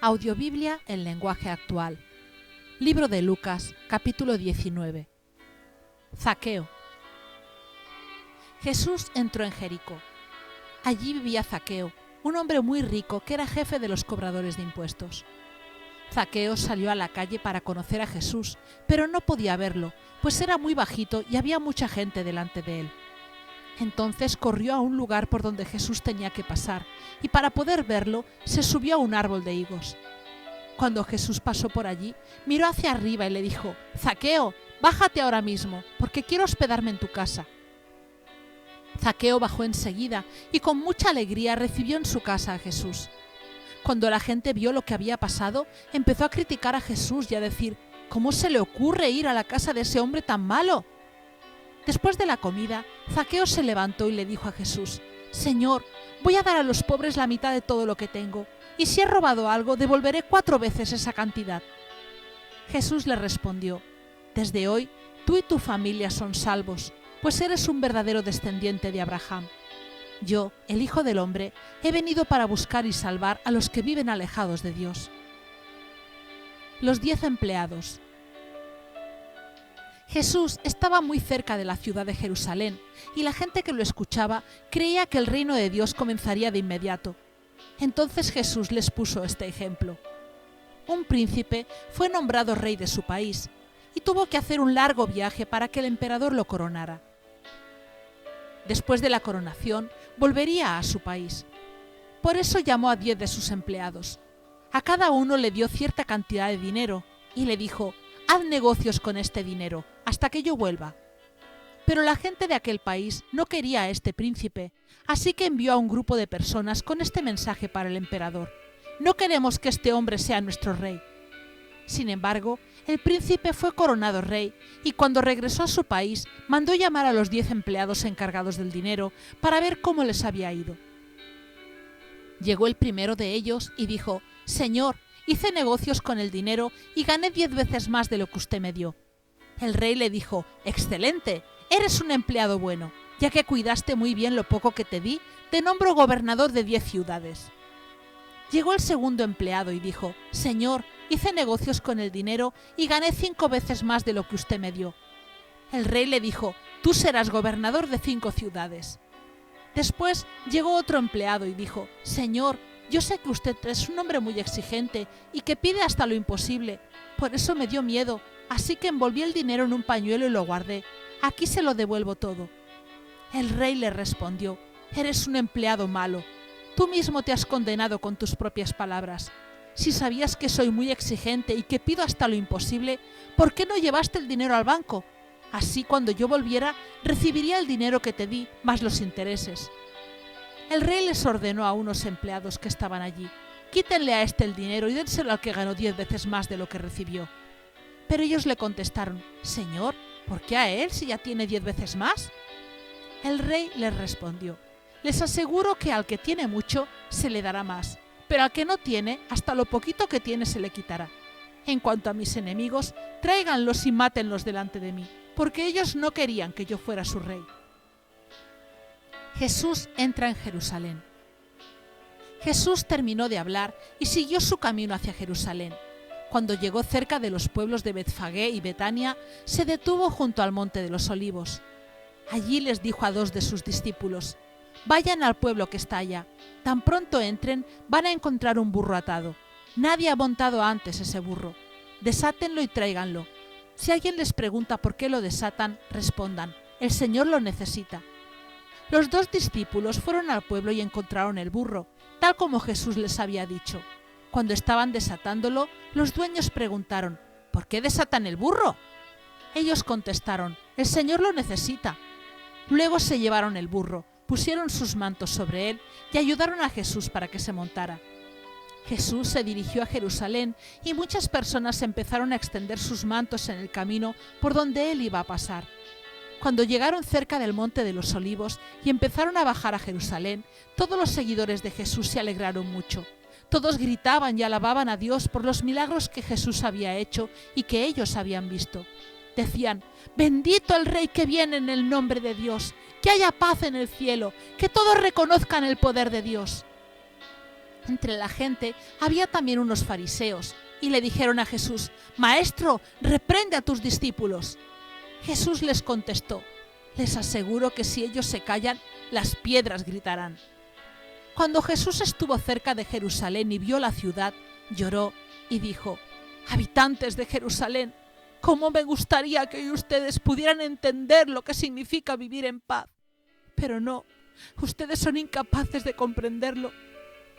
Audiobiblia en lenguaje actual. Libro de Lucas, capítulo 19. Zaqueo. Jesús entró en Jericó. Allí vivía Zaqueo, un hombre muy rico que era jefe de los cobradores de impuestos. Zaqueo salió a la calle para conocer a Jesús, pero no podía verlo, pues era muy bajito y había mucha gente delante de él. Entonces corrió a un lugar por donde Jesús tenía que pasar, y para poder verlo se subió a un árbol de higos. Cuando Jesús pasó por allí, miró hacia arriba y le dijo: «Zaqueo, bájate ahora mismo, porque quiero hospedarme en tu casa». Zaqueo bajó enseguida y con mucha alegría recibió en su casa a Jesús. Cuando la gente vio lo que había pasado, empezó a criticar a Jesús y a decir: «¿Cómo se le ocurre ir a la casa de ese hombre tan malo?». Después de la comida, Zaqueo se levantó y le dijo a Jesús: «Señor, voy a dar a los pobres la mitad de todo lo que tengo, y si he robado algo, devolveré 4 veces esa cantidad». Jesús le respondió: «Desde hoy, tú y tu familia son salvos, pues eres un verdadero descendiente de Abraham. Yo, el Hijo del Hombre, he venido para buscar y salvar a los que viven alejados de Dios». Los 10 empleados. Jesús estaba muy cerca de la ciudad de Jerusalén y la gente que lo escuchaba creía que el reino de Dios comenzaría de inmediato. Entonces Jesús les puso este ejemplo. Un príncipe fue nombrado rey de su país y tuvo que hacer un largo viaje para que el emperador lo coronara. Después de la coronación, volvería a su país. Por eso llamó a 10 de sus empleados. A cada uno le dio cierta cantidad de dinero y le dijo: «Haz negocios con este dinero hasta que yo vuelva». Pero la gente de aquel país no quería a este príncipe, así que envió a un grupo de personas con este mensaje para el emperador: «No queremos que este hombre sea nuestro rey». Sin embargo, el príncipe fue coronado rey y cuando regresó a su país mandó llamar a los 10 empleados encargados del dinero para ver cómo les había ido. Llegó el primero de ellos y dijo: «Señor, hice negocios con el dinero y gané 10 veces más de lo que usted me dio». El rey le dijo: «Excelente, eres un empleado bueno. Ya que cuidaste muy bien lo poco que te di, te nombro gobernador de 10 ciudades». Llegó el segundo empleado y dijo: «Señor, hice negocios con el dinero y gané 5 veces más de lo que usted me dio». El rey le dijo: «Tú serás gobernador de 5 ciudades». Después llegó otro empleado y dijo: «Señor, yo sé que usted es un hombre muy exigente y que pide hasta lo imposible. Por eso me dio miedo, así que envolví el dinero en un pañuelo y lo guardé. Aquí se lo devuelvo todo». El rey le respondió: «Eres un empleado malo. Tú mismo te has condenado con tus propias palabras. Si sabías que soy muy exigente y que pido hasta lo imposible, ¿por qué no llevaste el dinero al banco? Así cuando yo volviera recibiría el dinero que te di más los intereses». El rey les ordenó a unos empleados que estaban allí: «Quítenle a este el dinero y dénselo al que ganó 10 veces más de lo que recibió». Pero ellos le contestaron: «Señor, ¿por qué a él si ya tiene 10 veces más?». El rey les respondió: «Les aseguro que al que tiene mucho se le dará más, pero al que no tiene, hasta lo poquito que tiene se le quitará. En cuanto a mis enemigos, tráiganlos y mátenlos delante de mí, porque ellos no querían que yo fuera su rey». Jesús entra en Jerusalén. Jesús terminó de hablar y siguió su camino hacia Jerusalén. Cuando llegó cerca de los pueblos de Betfagé y Betania, se detuvo junto al monte de los Olivos. Allí les dijo a 2 de sus discípulos: «Vayan al pueblo que está allá. Tan pronto entren, van a encontrar un burro atado. Nadie ha montado antes ese burro. Desátenlo y tráiganlo. Si alguien les pregunta por qué lo desatan, respondan: el Señor lo necesita». Los 2 discípulos fueron al pueblo y encontraron el burro, tal como Jesús les había dicho. Cuando estaban desatándolo, los dueños preguntaron: «¿Por qué desatan el burro?». Ellos contestaron: «El Señor lo necesita». Luego se llevaron el burro, pusieron sus mantos sobre él y ayudaron a Jesús para que se montara. Jesús se dirigió a Jerusalén y muchas personas empezaron a extender sus mantos en el camino por donde él iba a pasar. Cuando llegaron cerca del monte de los Olivos y empezaron a bajar a Jerusalén, todos los seguidores de Jesús se alegraron mucho. Todos gritaban y alababan a Dios por los milagros que Jesús había hecho y que ellos habían visto. Decían: «Bendito el Rey que viene en el nombre de Dios, que haya paz en el cielo, que todos reconozcan el poder de Dios». Entre la gente había también unos fariseos, y le dijeron a Jesús: «Maestro, reprende a tus discípulos». Jesús les contestó: «Les aseguro que si ellos se callan, las piedras gritarán». Cuando Jesús estuvo cerca de Jerusalén y vio la ciudad, lloró y dijo: «Habitantes de Jerusalén, cómo me gustaría que hoy ustedes pudieran entender lo que significa vivir en paz. Pero no, ustedes son incapaces de comprenderlo.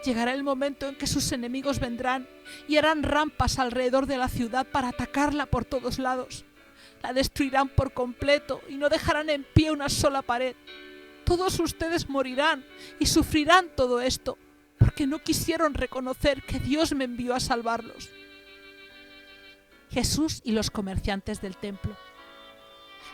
Llegará el momento en que sus enemigos vendrán y harán rampas alrededor de la ciudad para atacarla por todos lados. La destruirán por completo y no dejarán en pie una sola pared. Todos ustedes morirán y sufrirán todo esto, porque no quisieron reconocer que Dios me envió a salvarlos». Jesús y los comerciantes del templo.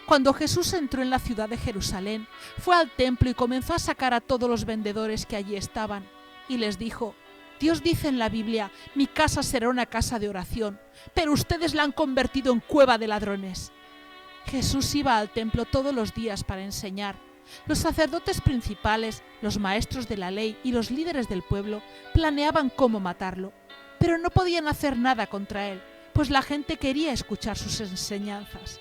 Cuando Jesús entró en la ciudad de Jerusalén, fue al templo y comenzó a sacar a todos los vendedores que allí estaban, y les dijo: «Dios dice en la Biblia: mi casa será una casa de oración, pero ustedes la han convertido en cueva de ladrones». Jesús iba al templo todos los días para enseñar. Los sacerdotes principales, los maestros de la ley y los líderes del pueblo planeaban cómo matarlo, pero no podían hacer nada contra él, pues la gente quería escuchar sus enseñanzas.